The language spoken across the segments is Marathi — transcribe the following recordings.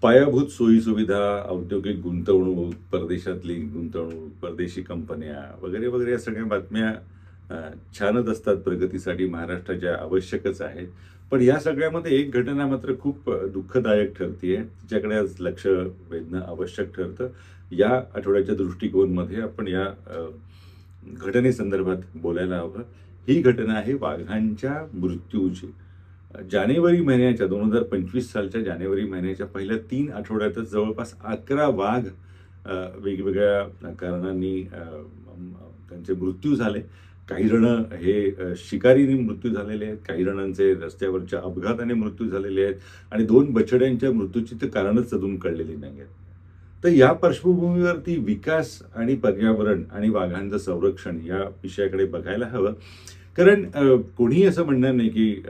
पायाभूत सोयीसुविधा, औद्योगिक गुंतवणूक, परदेशातली गुंतवणूक, परदेशी कंपन्या वगैरे, वगैरे या सगळ्या बातम्या अ, छानच असतात प्रगतीसाठी महाराष्ट्राच्या आवश्यकच आहेत. पण या सगळ्यामध्ये एक घटना मात्र खूप दुःखदायक ठरतीये. तिच्याकडे आज लक्ष वेधणं आवश्यक ठरतं. या आठवड्याच्या दृष्टिकोनमध्ये आपण या घटनेसंदर्भात बोलायला हवं. ही घटना आहे वाघांच्या मृत्यूची. जानेवारी महिन्याच्या 2025 सालच्या जानेवारी महिन्याच्या पहिल्या 3 आठवड्यातच जवळपास 11 वाघ वेगवेगळ्या कारणांनी त्यांचे मृत्यू झाले. काही जण हे शिकारीने मृत्यू झालेले आहेत, काही जणांचे रस्त्यावरच्या अपघाताने मृत्यू झालेले आहेत आणि 2 बछड्यांच्या मृत्यूची तर कारणच अजून कळलेली नाही आहेत. तर या पार्श्वभूमीवरती विकास आणि पर्यावरण आणि वाघांचं संरक्षण या विषयाकडे बघायला हवं. कारण कोणीही असं म्हणणार नाही की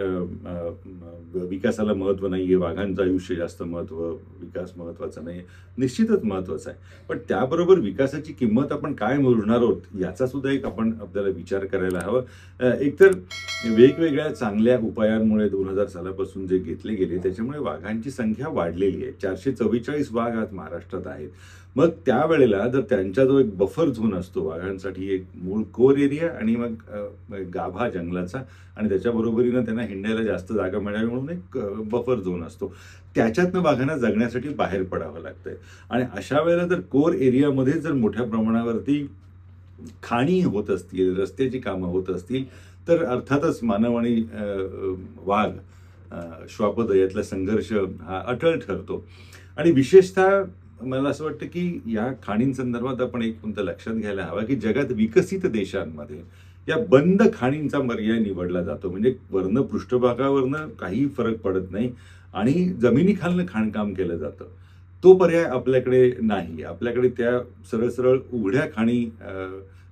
विकासाला महत्त्व नाही आहे, वाघांचं आयुष्य जास्त महत्त्व, विकास महत्त्वाचा नाही आहे. निश्चितच महत्त्वाचा आहे. पण त्याबरोबर विकासाची किंमत आपण काय मोजणार आहोत याचा सुद्धा एक आपण आपल्याला विचार करायला हवा. एकतर वेगवेगळ्या चांगल्या उपायांमुळे 2000 सालापासून जे घेतले गेले त्याच्यामुळे वाघांची संख्या वाढलेली आहे. 444 वाघ आज महाराष्ट्रात आहेत. मग त्यावेळेला जर त्यांचा जो एक बफर झोन असतो वाघांसाठी, एक मूळ कोर एरिया आणि मग गाभा जंगलाचा आणि त्याच्या बरोबरीनं त्यांना हिंडायला जास्त जागा मिळावी म्हणून एक बफर झोन असतो. त्याच्यातनं वाघांना जगण्यासाठी बाहेर पडावं लागतंय. आणि अशा वेळेला जर कोर एरियामध्ये जर मोठ्या प्रमाणावरती खाणी होत असतील, रस्त्याची कामं होत असतील, तर अर्थातच मानव आणि वाघ श्वापद संघर्ष हा अटळ ठरतो. आणि विशेषतः मला असं वाटतं की या खाणींसंदर्भात आपण एक मुद्दा लक्षात घ्यायला हवा की जगात विकसित देशांमध्ये या बंद खाणींचा पर्याय निवडला जातो. म्हणजे वरनं पृष्ठभागावरनं काही फरक पडत नाही आणि जमिनीखालनं खाणकाम केलं जातं. तो पर्याय आपल्याकडे नाही. आपल्याकडे त्या सरळ सरळ उघड्या खाणी,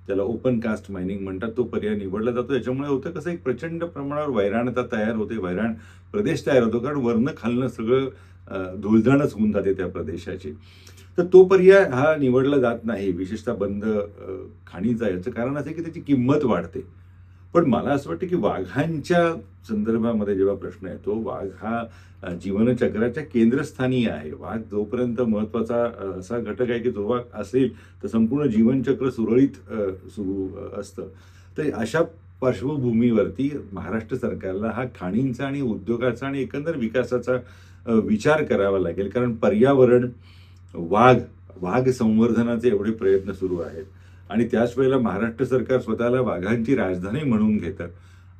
त्याला ओपन कास्ट मायनिंग म्हणतात, तो पर्याय निवडला जातो. याच्यामुळे होतं कसं, एक प्रचंड प्रमाणावर वैराणता तयार होते, वैराण प्रदेश तयार होतो. कारण वरनं खालनं सगळं धुळधाणच होऊन जाते त्या प्रदेशाची. तर तो पर्याय हा निवडला जात नाही, विशेषतः बंद खाणीचा. याचं कारण असं की त्याची किंमत वाढते. पण मला असं वाटतं की वाघांच्या संदर्भामध्ये जेव्हा प्रश्न येतो, वाघ हा जीवनचक्राच्या केंद्रस्थानी आहे. वाघ जोपर्यंत महत्त्वाचा असा घटक आहे की जो वाघ असेल तर संपूर्ण जीवनचक्र सुरळीत सुरू असतं. तर अशा पार्श्वभूमीवरती महाराष्ट्र सरकारला हा खाणींचा आणि उद्योगाचा आणि एकंदर विकासाचा विचार करावा लागेल. कारण पर्यावरण, वाघ, वाघ संवर्धनाचे एवढे प्रयत्न सुरू आहेत आणि त्याच वेळेला महाराष्ट्र सरकार स्वतःला वाघांची राजधानी म्हणून घेतं.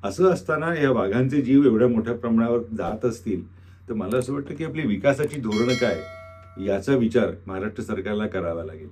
असं असताना या वाघांचे जीव एवढ्या मोठ्या प्रमाणावर जात असतील तर मला असं वाटतं की आपली विकासाची धोरणं काय याचा विचार महाराष्ट्र सरकारला करावा लागेल.